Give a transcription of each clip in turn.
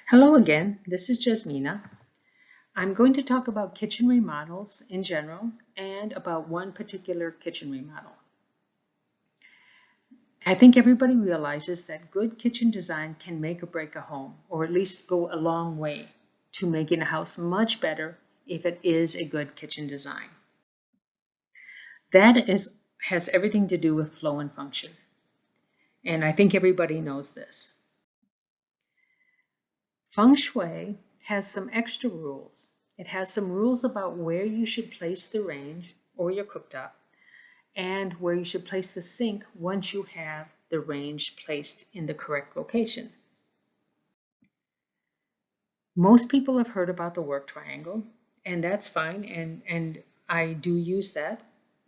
Hello again, this is Jasmina. I'm going to talk about kitchen remodels in general and about one particular kitchen remodel. I think everybody realizes that good kitchen design can make or break a home, or at least go a long way to making a house much better if it is a good kitchen design. That has everything to do with flow and function, and I think everybody knows this. Feng Shui has some extra rules. It has some rules about where you should place the range or your cooktop and where you should place the sink once you have the range placed in the correct location. Most people have heard about the work triangle, and that's fine, and I do use that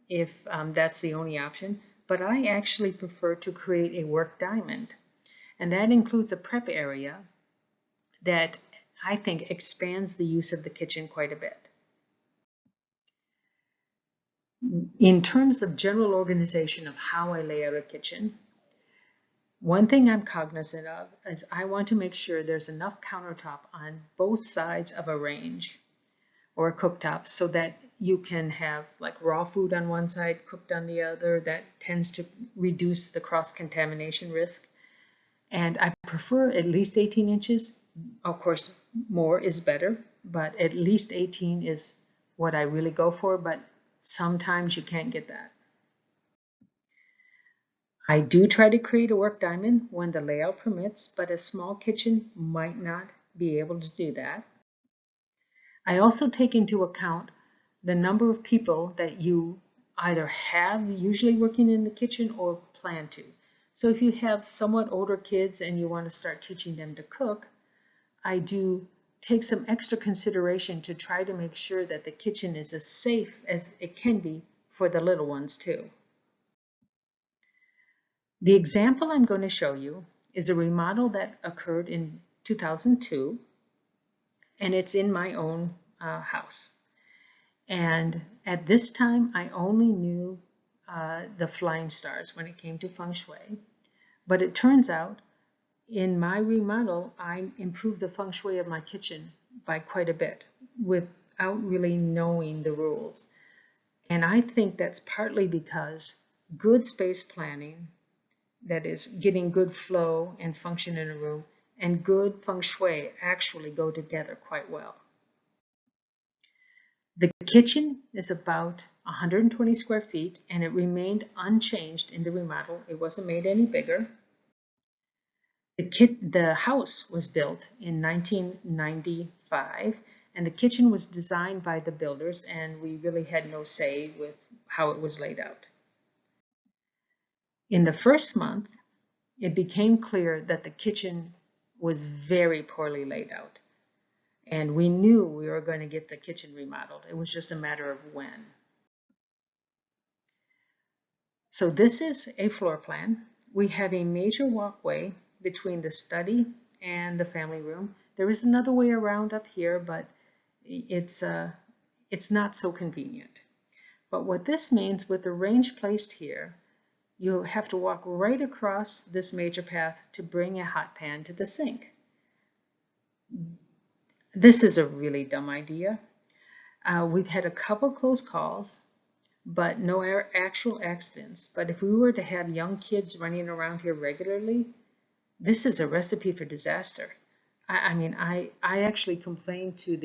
if that's the only option, but I actually prefer to create a work diamond, and that includes a prep area that I think expands the use of the kitchen quite a bit. In terms of general organization of how I lay out a kitchen, one thing I'm cognizant of is I want to make sure there's enough countertop on both sides of a range or a cooktop so that you can have like raw food on one side, cooked on the other. That tends to reduce the cross-contamination risk. And I prefer at least 18 inches. Of course, more is better, but at least 18 is what I really go for, but sometimes you can't get that. I do try to create a work diamond when the layout permits, but a small kitchen might not be able to do that. I also take into account the number of people that you either have usually working in the kitchen or plan to. So if you have somewhat older kids and you want to start teaching them to cook, I do take some extra consideration to try to make sure that the kitchen is as safe as it can be for the little ones too. The example I'm going to show you is a remodel that occurred in 2002, and it's in my own house. And at this time, I only knew the flying stars when it came to Feng Shui. But it turns out, in my remodel, I improved the Feng Shui of my kitchen by quite a bit without really knowing the rules. And I think that's partly because good space planning, that is getting good flow and function in a room, and good Feng Shui actually go together quite well. The kitchen is about 120 square feet, and it remained unchanged in the remodel. It wasn't made any bigger. The house was built in 1995, and the kitchen was designed by the builders, and we really had no say with how it was laid out. In the first month, it became clear that the kitchen was very poorly laid out, and we knew we were going to get the kitchen remodeled. It was just a matter of when. So this is a floor plan. We have a major walkway between the study and the family room. There is another way around up here, but it's not so convenient. But what this means, with the range placed here, you have to walk right across this major path to bring a hot pan to the sink. This is a really dumb idea. We've had a couple close calls, but no actual accidents. But if we were to have young kids running around here regularly, this is a recipe for disaster. I actually complained to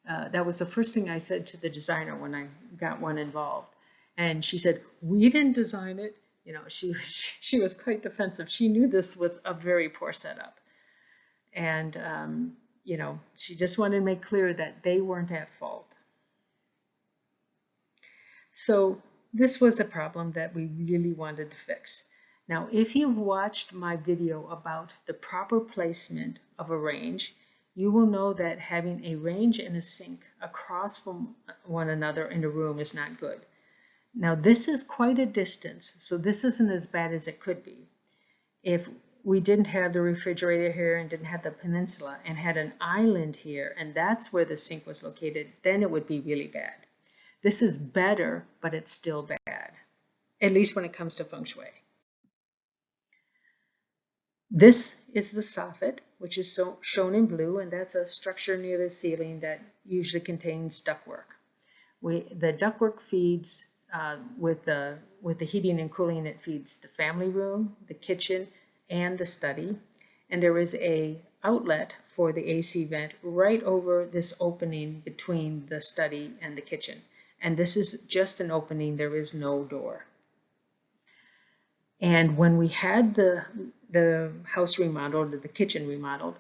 that was the first thing I said to the designer when I got one involved. And she said, "We didn't design it." You know, she was quite defensive. She knew this was a very poor setup. And, you know, she just wanted to make clear that they weren't at fault. So this was a problem that we really wanted to fix. Now, if you've watched my video about the proper placement of a range, you will know that having a range and a sink across from one another in a room is not good. Now, this is quite a distance, so this isn't as bad as it could be. If we didn't have the refrigerator here and didn't have the peninsula and had an island here, and that's where the sink was located, then it would be really bad. This is better, but it's still bad, at least when it comes to Feng Shui. This is the soffit, which is shown in blue, and that's a structure near the ceiling that usually contains ductwork. The ductwork feeds with the heating and cooling. It feeds the family room, the kitchen, and the study. And there is a outlet for the AC vent right over this opening between the study and the kitchen. And this is just an opening. There is no door. And when we had the house remodeled, the kitchen remodeled,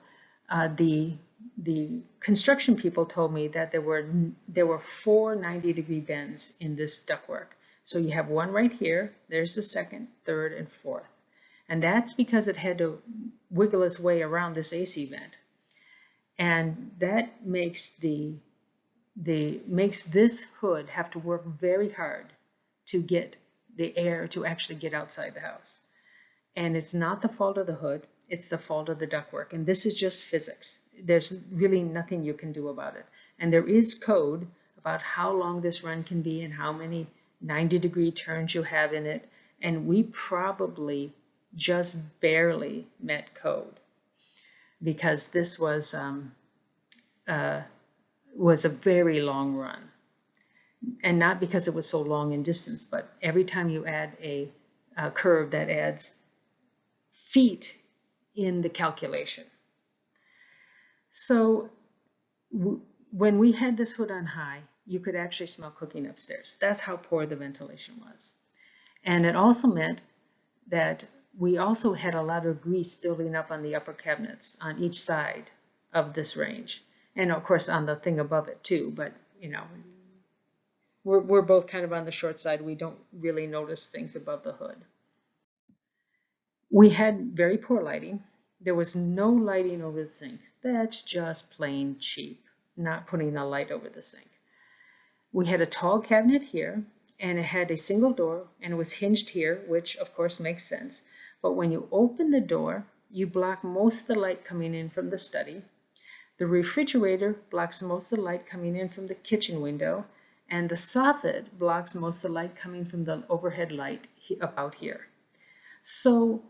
the construction people told me that there were 4 90-degree bends in this ductwork. So you have one right here, there's the second, third, and fourth. And that's because it had to wiggle its way around this AC vent. And that makes this hood have to work very hard to get the air to actually get outside the house. And it's not the fault of the hood, it's the fault of the ductwork. And this is just physics. There's really nothing you can do about it. And there is code about how long this run can be and how many 90-degree turns you have in it. And we probably just barely met code, because this was a very long run. And not because it was so long in distance, but every time you add a curve, that adds feet in the calculation. So when we had this hood on high, you could actually smell cooking upstairs. That's how poor the ventilation was. And it also meant that we also had a lot of grease building up on the upper cabinets on each side of this range. And of course on the thing above it too, but you know, we're both kind of on the short side. We don't really notice things above the hood. We had very poor lighting. There was no lighting over the sink. That's just plain cheap, not putting a light over the sink. We had a tall cabinet here, and it had a single door, and it was hinged here, which of course makes sense. But when you open the door, you block most of the light coming in from the study. The refrigerator blocks most of the light coming in from the kitchen window, and the soffit blocks most of the light coming from the overhead light about here. So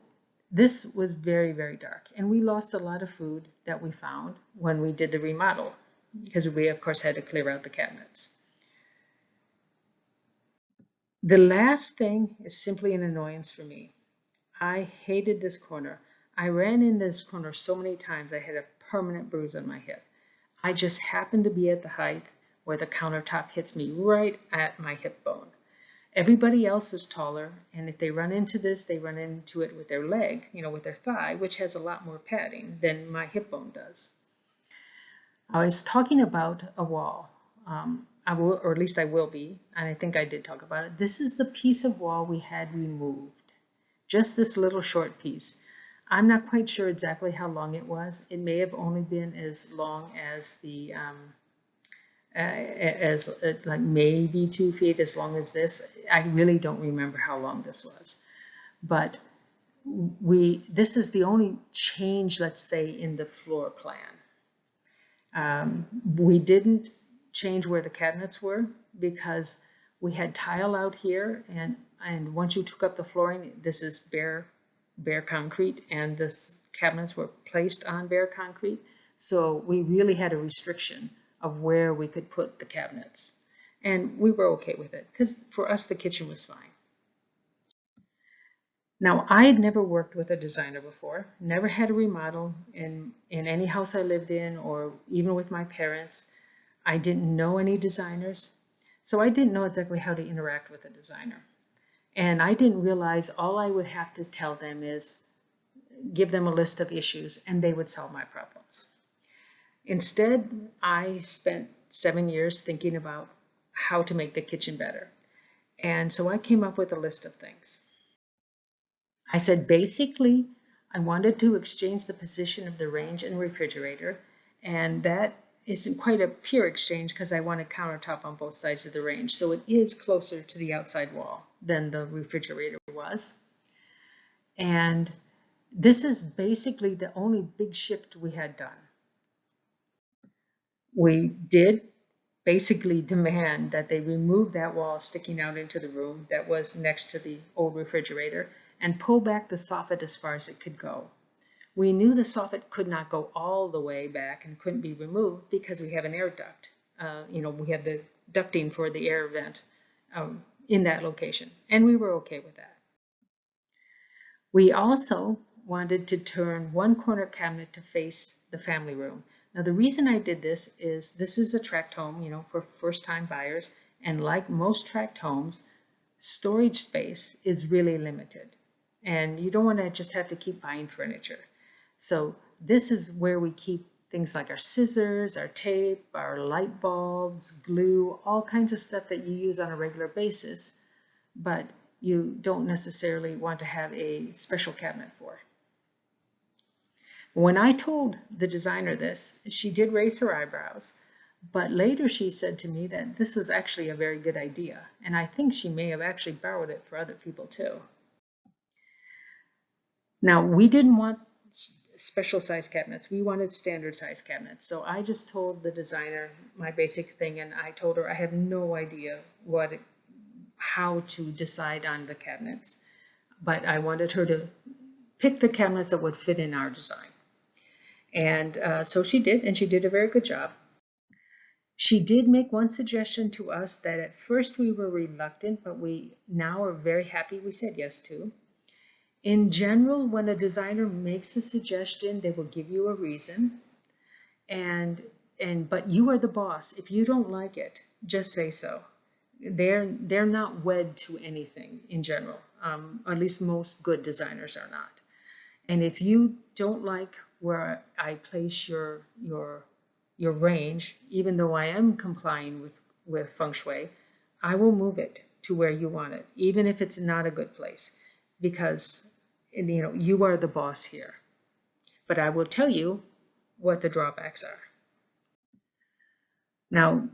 this was very, very dark, and we lost a lot of food that we found when we did the remodel, because we of course had to clear out the cabinets. The last thing is simply an annoyance for me. I hated this corner. I ran in this corner so many times I had a permanent bruise on my hip. I just happened to be at the height where the countertop hits me right at my hip bone. Everybody else is taller, and if they run into this, they run into it with their leg, with their thigh, which has a lot more padding than my hip bone does. I was talking about a wall, or at least I will be, and I think I did talk about it. This is the piece of wall we had removed, just this little short piece. I'm not quite sure exactly how long it was. It may have only been as long as the like maybe 2 feet, as long as this. I really don't remember how long this was, but this is the only change, let's say, in the floor plan. We didn't change where the cabinets were because we had tile out here, and once you took up the flooring, this is bare concrete, and this cabinets were placed on bare concrete. So we really had a restriction of where we could put the cabinets. And we were okay with it because for us, the kitchen was fine. Now, I had never worked with a designer before, never had a remodel in any house I lived in, or even with my parents. I didn't know any designers, so I didn't know exactly how to interact with a designer. And I didn't realize all I would have to tell them is give them a list of issues and they would solve my problems. Instead, I spent 7 years thinking about how to make the kitchen better. And so I came up with a list of things. I said basically I wanted to exchange the position of the range and refrigerator, and that isn't quite a pure exchange because I want a countertop on both sides of the range, so it is closer to the outside wall than the refrigerator was. And this is basically the only big shift we had done. We did basically demand that they remove that wall sticking out into the room that was next to the old refrigerator and pull back the soffit as far as it could go. We knew the soffit could not go all the way back and couldn't be removed because we have an air duct. We have the ducting for the air vent in that location, and we were okay with that. We also wanted to turn one corner cabinet to face the family room. Now, the reason I did this is a tract home, for first-time buyers, and like most tract homes, storage space is really limited, and you don't want to just have to keep buying furniture. So this is where we keep things like our scissors, our tape, our light bulbs, glue, all kinds of stuff that you use on a regular basis, but you don't necessarily want to have a special cabinet for. When I told the designer this, she did raise her eyebrows, but later she said to me that this was actually a very good idea, and I think she may have actually borrowed it for other people too. Now, we didn't want special size cabinets. We wanted standard size cabinets. So I just told the designer my basic thing, and I told her I have no idea how to decide on the cabinets, but I wanted her to pick the cabinets that would fit in our design. And so she did, and she did a very good job. She did make one suggestion to us that at first we were reluctant, but we now are very happy we said yes to. In general, when a designer makes a suggestion, they will give you a reason, but you are the boss. If you don't like it, just say so. They're not wed to anything in general. At least most good designers are not. And if you don't like where I place your range, even though I am complying with Feng Shui, I will move it to where you want it, even if it's not a good place, because you are the boss here. But I will tell you what the drawbacks are. Now,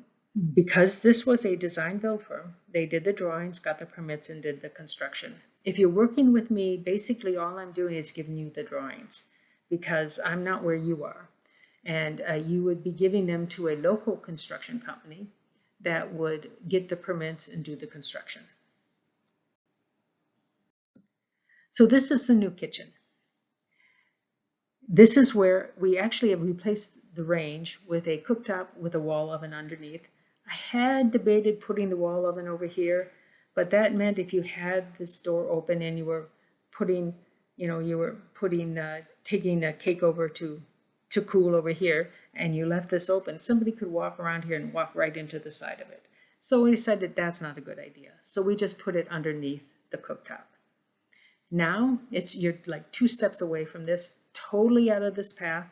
because this was a design build firm, they did the drawings, got the permits, and did the construction. If you're working with me, basically all I'm doing is giving you the drawings, because I'm not where you are. And you would be giving them to a local construction company that would get the permits and do the construction. So this is the new kitchen. This is where we actually have replaced the range with a cooktop with a wall oven underneath. I had debated putting the wall oven over here, but that meant if you had this door open and you were taking a cake over to cool over here, and you left this open, somebody could walk around here and walk right into the side of it. So we decided that's not a good idea. So we just put it underneath the cooktop. Now you're like 2 steps away from this, totally out of this path.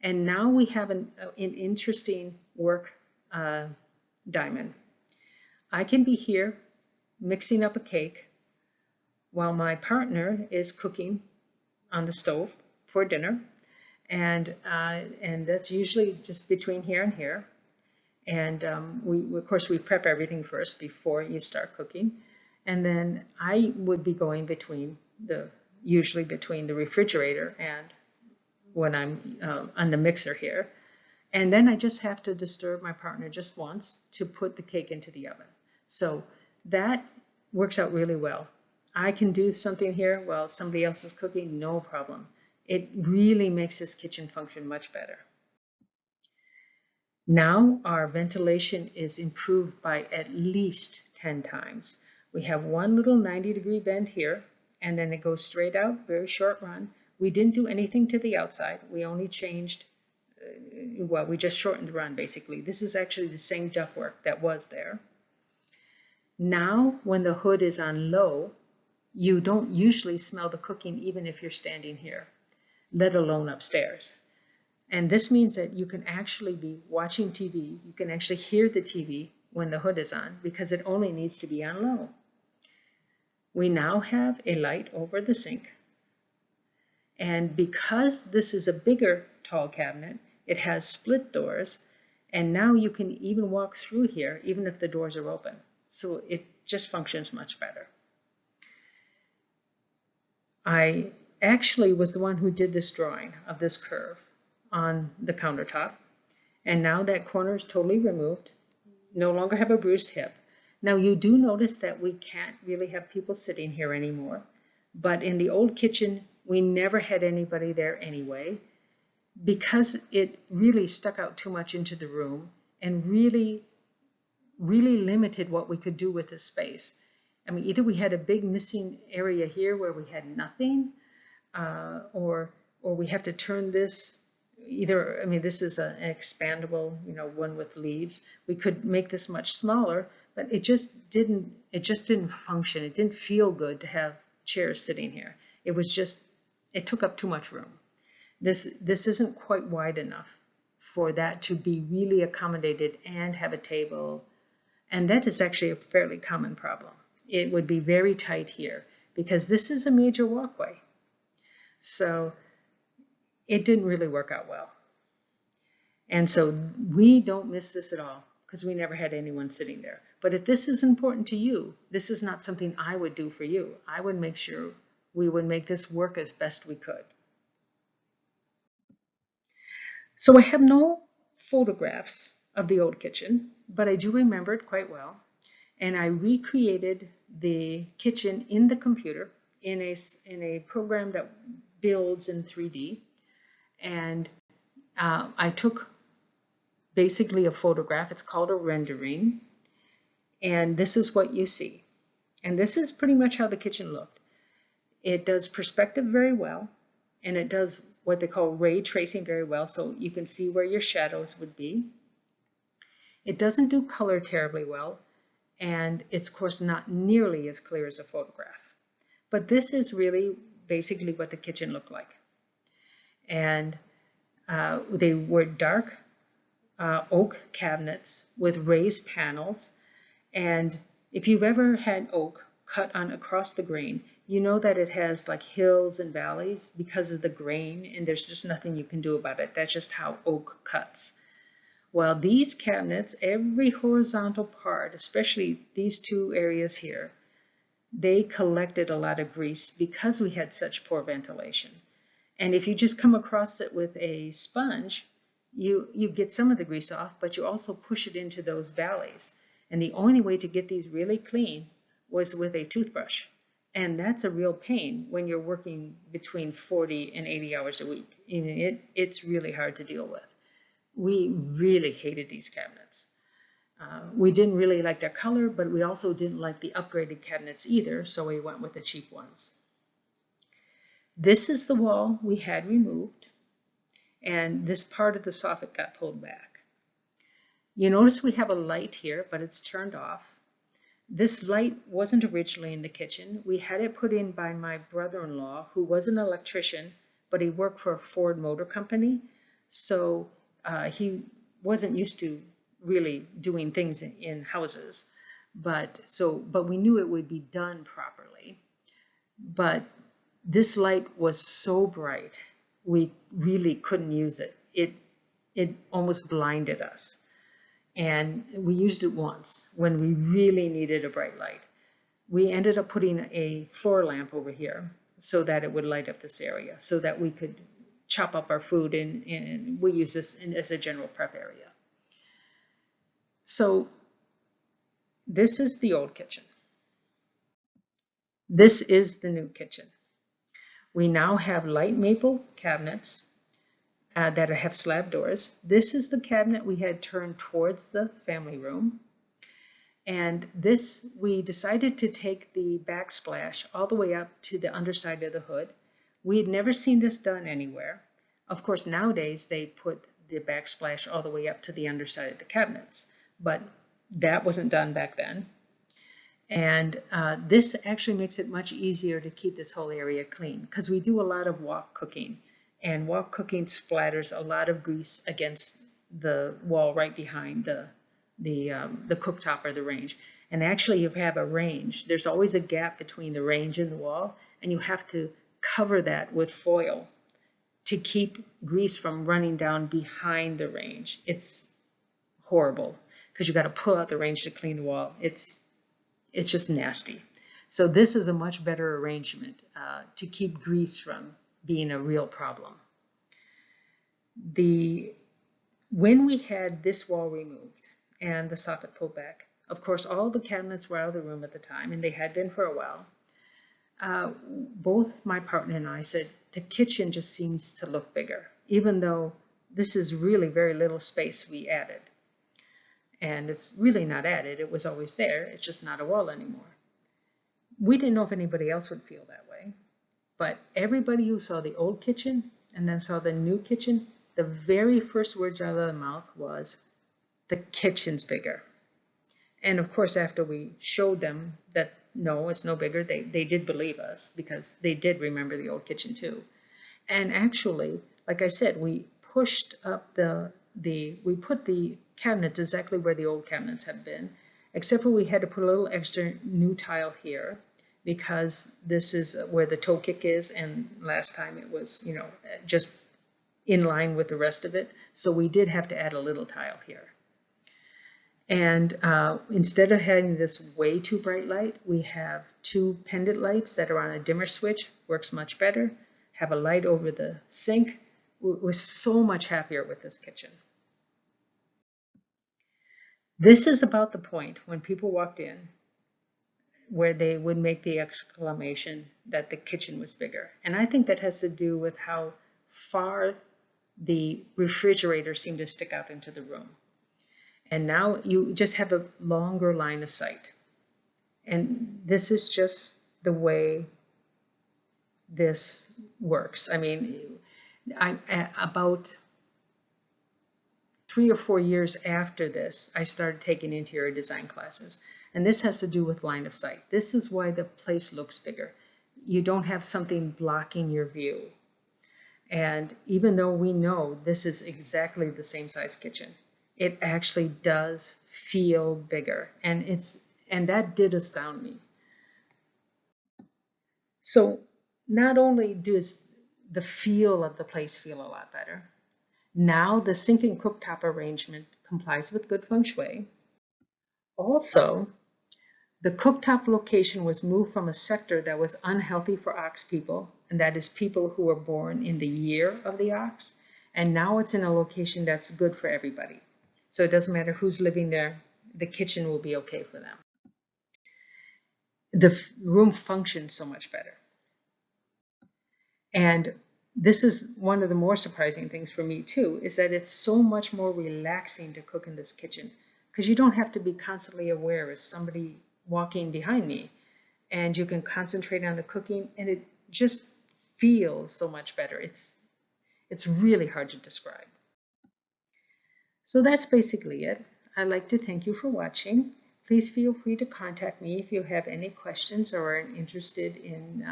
And now we have an interesting work diamond. I can be here mixing up a cake while my partner is cooking on the stove for dinner. And that's usually just between here and here. And of course, we prep everything first before you start cooking. And then I would be going usually between the refrigerator and when I'm on the mixer here. And then I just have to disturb my partner just once to put the cake into the oven. So that works out really well. I can do something here while somebody else is cooking, no problem. It really makes this kitchen function much better. Now our ventilation is improved by at least 10 times. We have one little 90-degree vent here, and then it goes straight out, very short run. We didn't do anything to the outside. We only changed, we just shortened the run basically. This is actually the same ductwork that was there. Now, when the hood is on low, you don't usually smell the cooking even if you're standing here, let alone upstairs. And this means that you can actually be watching TV. You can actually hear the TV when the hood is on because it only needs to be on low. We now have a light over the sink. And because this is a bigger tall cabinet, it has split doors. And now you can even walk through here even if the doors are open. So it just functions much better. I actually was the one who did this drawing of this curve on the countertop. And now that corner is totally removed. No longer have a bruised hip. Now you do notice that we can't really have people sitting here anymore. But in the old kitchen, We never had anybody there anyway, because it really stuck out too much into the room and really limited what we could do with the space. I mean, either we had a big missing area here where we had nothing, or we have to turn this either. I mean, this is an expandable, one with leaves. We could make this much smaller, but it just didn't function. It didn't feel good to have chairs sitting here. It took up too much room. This isn't quite wide enough for that to be really accommodated and have a table. And that is actually a fairly common problem. It would be very tight here because this is a major walkway. So it didn't really work out well. And so we don't miss this at all because we never had anyone sitting there. But if this is important to you, this is not something I would do for you. I would make sure we would make this work as best we could. So I have no photographs of the old kitchen, but I do remember it quite well. And I recreated the kitchen in the computer in a program that builds in 3D. And I took basically a photograph. It's called a rendering. And this is what you see. And this is pretty much how the kitchen looked. It does perspective very well, and it does what they call ray tracing very well, so you can see where your shadows would be. It doesn't do color terribly well, and it's of course not nearly as clear as a photograph. But this is really basically what the kitchen looked like. And they were dark oak cabinets with raised panels. And if you've ever had oak cut on across the grain, you know that it has like hills and valleys because of the grain, and there's just nothing you can do about it. That's just how oak cuts. Well, these cabinets, every horizontal part, especially these two areas here, they collected a lot of grease because we had such poor ventilation. And if you just come across it with a sponge, you get some of the grease off, but you also push it into those valleys. And the only way to get these really clean was with a toothbrush. And that's a real pain when you're working between 40 and 80 hours a week. It's really hard to deal with. We really hated these cabinets. We didn't really like their color, but we also didn't like the upgraded cabinets either, so we went with the cheap ones. This is the wall we had removed, and this part of the soffit got pulled back. You notice we have a light here, but it's turned off. This light wasn't originally in the kitchen. We had it put in by my brother-in-law, who was an electrician, but he worked for a Ford Motor Company, so he wasn't used to really doing things in houses. But we knew it would be done properly. But this light was so bright, we really couldn't use it. It almost blinded us. And we used it once when we really needed a bright light. We ended up putting a floor lamp over here so that it would light up this area, so that we could chop up our food, and we use this as a general prep area. So this is the old kitchen. This is the new kitchen. We now have light maple cabinets that have slab doors. This is the cabinet we had turned towards the family room. And this, we decided to take the backsplash all the way up to the underside of the hood. We had never seen this done anywhere. Of course, nowadays they put the backsplash all the way up to the underside of the cabinets, but that wasn't done back then. And this actually makes it much easier to keep this whole area clean, because we do a lot of wok cooking. And wok cooking splatters a lot of grease against the wall right behind the cooktop or the range. And actually, you have a range. There's always a gap between the range and the wall, and you have to cover that with foil to keep grease from running down behind the range. It's horrible because you got to pull out the range to clean the wall. It's just nasty. So this is a much better arrangement to keep grease from being a real problem. When we had this wall removed and the soffit pulled back, of course all the cabinets were out of the room at the time, and they had been for a while. both my partner and I said the kitchen just seems to look bigger, even though this is really very little space we added. And it's really not added, it was always there, it's just not a wall anymore. We didn't know if anybody else would feel that way, but everybody who saw the old kitchen and then saw the new kitchen, the very first words out of their mouth was, the kitchen's bigger. And of course, after we showed them that no, it's no bigger, they did believe us because they did remember the old kitchen too. And actually, like I said, we pushed up we put the cabinets exactly where the old cabinets had been, except for we had to put a little extra new tile here because this is where the toe kick is, and last time it was, you know, just in line with the rest of it. So we did have to add a little tile here. And instead of having this way too bright light, we have two pendant lights that are on a dimmer switch, works much better. Have a light over the sink. We're so much happier with this kitchen. This is about the point when people walked in where they would make the exclamation that the kitchen was bigger. And I think that has to do with how far the refrigerator seemed to stick out into the room. And now you just have a longer line of sight. And this is just the way this works. I mean, about 3 or 4 years after this, I started taking interior design classes. And this has to do with line of sight. This is why the place looks bigger. You don't have something blocking your view. And even though we know this is exactly the same size kitchen, it actually does feel bigger. And that did astound me. So not only does the feel of the place feel a lot better, now the sink and cooktop arrangement complies with good Feng Shui. Also, the cooktop location was moved from a sector that was unhealthy for ox people, and that is people who were born in the year of the ox, and now it's in a location that's good for everybody. So it doesn't matter who's living there, the kitchen will be okay for them. The room functions so much better. And this is one of the more surprising things for me too, is that it's so much more relaxing to cook in this kitchen because you don't have to be constantly aware of somebody walking behind me, and you can concentrate on the cooking, and it just feels so much better. It's really hard to describe. So that's basically it. I'd like to thank you for watching. Please feel free to contact me if you have any questions or are interested in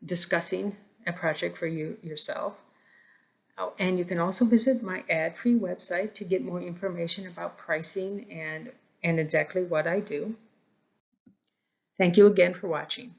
discussing a project for you yourself. Oh, and you can also visit my ad-free website to get more information about pricing and exactly what I do. Thank you again for watching.